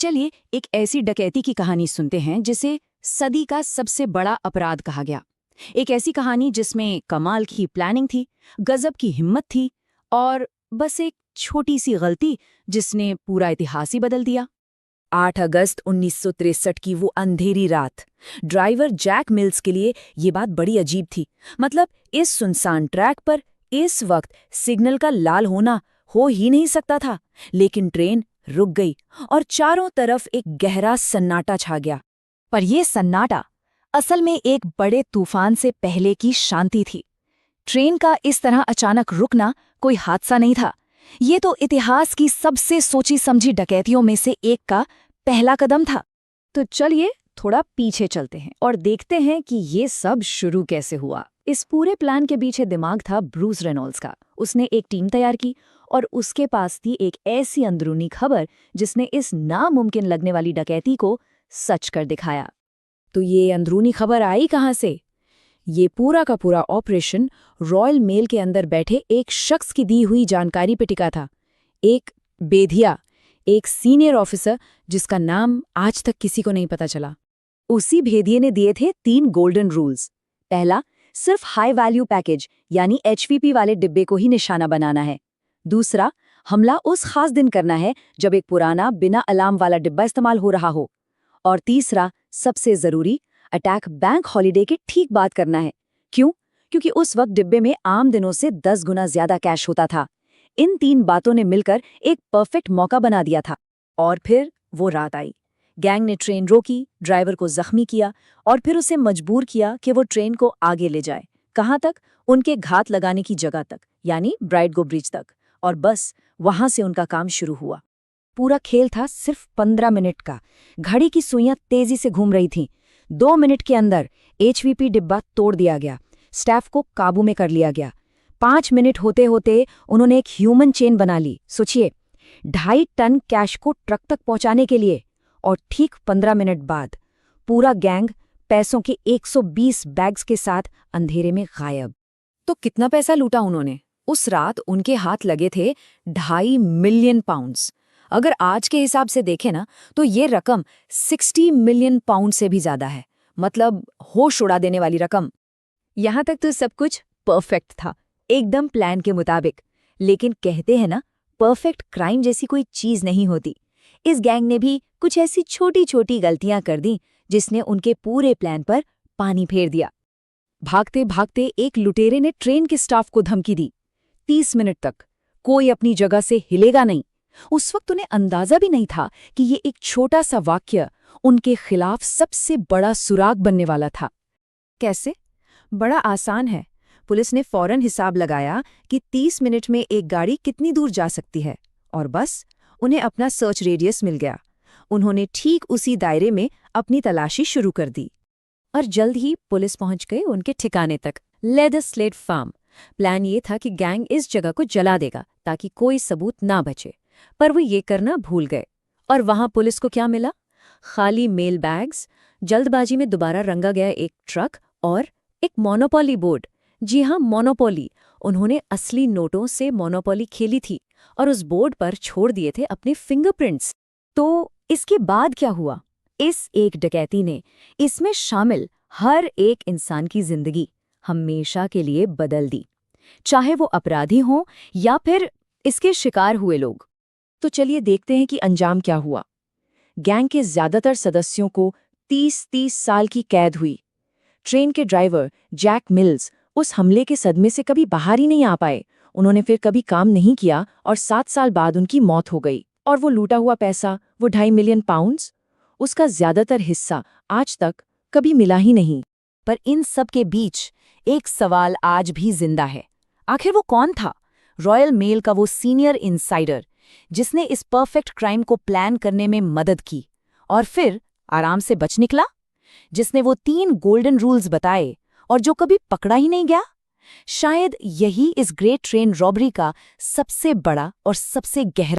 चलिए एक ऐसी डकैती की कहानी सुनते हैं जिसे सदी का सबसे बड़ा अपराध कहा गया। एक ऐसी कहानी जिसमें कमाल की प्लानिंग थी, गजब की हिम्मत थी और बस एक छोटी सी गलती जिसने पूरा इतिहास ही बदल दिया। 8 अगस्त 1963 की वो अंधेरी रात ड्राइवर जैक मिल्स के लिए ये बात बड़ी अजीब थी। मतलब इस सुनसान ट्रैक पर इस वक्त सिग्नल का लाल होना हो ही नहीं सकता था, लेकिन ट्रेन रुक गई और चारों तरफ एक गहरा सन्नाटा छा गया। पर यह सन्नाटा असल में एक बड़े तूफान से पहले की शांति थी। ट्रेन का इस तरह अचानक रुकना कोई हादसा नहीं था, ये तो इतिहास की सबसे सोची समझी डकैतियों में से एक का पहला कदम था। तो चलिए थोड़ा पीछे चलते हैं और देखते हैं कि ये सब शुरू कैसे हुआ। इस पूरे प्लान के पीछे दिमाग था ब्रूस रेनॉल्ड्स का। उसने एक टीम तैयार की और उसके पास थी एक ऐसी अंदरूनी खबर जिसने इस नामुमकिन लगने वाली डकैती को सच कर दिखाया। तो ये अंदरूनी खबर आई कहाँ से? ये पूरा का पूरा ऑपरेशन रॉयल मेल के अंदर बैठे एक शख्स की दी हुई जानकारी पे टिका था। एक बेधिया, एक सीनियर ऑफिसर जिसका नाम आज तक किसी को नहीं पता चला। उसी भेदिये ने दिए थे 3 गोल्डन रूल्स। पहला, सिर्फ हाई वैल्यू पैकेज यानी HVP वाले डिब्बे को ही निशाना बनाना है। दूसरा, हमला उस खास दिन करना है जब एक पुराना बिना अलार्म वाला डिब्बा इस्तेमाल हो रहा हो। और तीसरा, सबसे जरूरी, अटैक बैंक हॉलिडे के ठीक बाद करना है। क्यों? क्योंकि उस वक्त डिब्बे में आम दिनों से 10 गुना ज्यादा कैश होता था। इन 3 बातों ने मिलकर एक परफेक्ट मौका बना दिया था। और फिर वो रात आई। गैंग ने ट्रेन रोकी, ड्राइवर को जख्मी किया और फिर उसे मजबूर किया कि वो ट्रेन को आगे ले जाए। कहाँ तक? उनके घात लगाने की जगह तक, यानी ब्राइडगो ब्रिज तक। और बस वहां से उनका काम शुरू हुआ। पूरा खेल था सिर्फ 15 मिनट का। घड़ी की सुइयां तेजी से घूम रही थीं। 2 मिनट के अंदर HVP डिब्बा तोड़ दिया गया, स्टाफ को काबू में कर लिया गया। 5 मिनट होते होते उन्होंने एक ह्यूमन चेन बना ली। सोचिए, 2.5 टन कैश को ट्रक तक पहुंचाने के लिए। और ठीक 15 मिनट बाद पूरा गैंग पैसों के 120 बैग्स के साथ अंधेरे में गायब। तो कितना पैसा लूटा उन्होंने? उस रात उनके हाथ लगे थे 2.5 मिलियन पाउंड्स। अगर आज के हिसाब से देखें ना, तो ये रकम 60 मिलियन पाउंड से भी ज्यादा है। मतलब होश उड़ा देने वाली रकम। यहां तक तो सब कुछ परफेक्ट था, एकदम प्लान के मुताबिक। लेकिन कहते हैं ना, परफेक्ट क्राइम जैसी कोई चीज नहीं होती। इस गैंग ने भी कुछ ऐसी छोटी छोटी गलतियां कर दी जिसने उनके पूरे प्लान पर पानी फेर दिया। भागते भागते एक लुटेरे ने ट्रेन के स्टाफ को धमकी दी, 30 मिनट तक कोई अपनी जगह से हिलेगा नहीं। उस वक्त उन्हें अंदाजा भी नहीं था कि ये एक छोटा सा वाक्य उनके खिलाफ सबसे बड़ा सुराग बनने वाला था। कैसे? बड़ा आसान है। पुलिस ने फौरन हिसाब लगाया कि 30 मिनट में एक गाड़ी कितनी दूर जा सकती है, और बस उन्हें अपना सर्च रेडियस मिल गया। उन्होंने ठीक उसी दायरे में अपनी तलाशी शुरू कर दी और जल्द ही पुलिस पहुंच गई उनके ठिकाने तक, लेदर स्लेट फार्म। प्लान ये था कि गैंग इस जगह को जला देगा ताकि कोई सबूत ना बचे, पर वो ये करना भूल गए। और वहां पुलिस को क्या मिला? खाली मेल बैग्स, जल्दबाजी में दोबारा रंगा गया एक ट्रक और एक मोनोपोली बोर्ड। जी हाँ, मोनोपोली। उन्होंने असली नोटों से मोनोपोली खेली थी और उस बोर्ड पर छोड़ दिए थे अपने फिंगरप्रिंट्स। तो इसके बाद क्या हुआ? इस एक डकैती ने इसमें शामिल हर एक इंसान की जिंदगी हमेशा के लिए बदल दी, चाहे वो अपराधी हों या फिर इसके शिकार हुए लोग। तो चलिए देखते हैं कि अंजाम क्या हुआ। गैंग के ज्यादातर सदस्यों को 30-30 साल की कैद हुई। ट्रेन के ड्राइवर जैक मिल्स उस हमले के सदमे से कभी बाहर ही नहीं आ पाए। उन्होंने फिर कभी काम नहीं किया और 7 साल बाद उनकी मौत हो गई। और वो लूटा हुआ पैसा, वो 2.5 मिलियन पाउंड्स, उसका ज्यादातर हिस्सा आज तक कभी मिला ही नहीं। पर इन सब के बीच एक सवाल आज भी जिंदा है। आखिर वो कौन था? रॉयल मेल का वो सीनियर इनसाइडर जिसने इस परफेक्ट क्राइम को प्लान करने में मदद की और फिर आराम से बच निकला, जिसने वो 3 गोल्डन रूल्स बताए और जो कभी पकड़ा ही नहीं गया। शायद यही इस ग्रेट ट्रेन रॉबरी का सबसे बड़ा और सबसे गहरा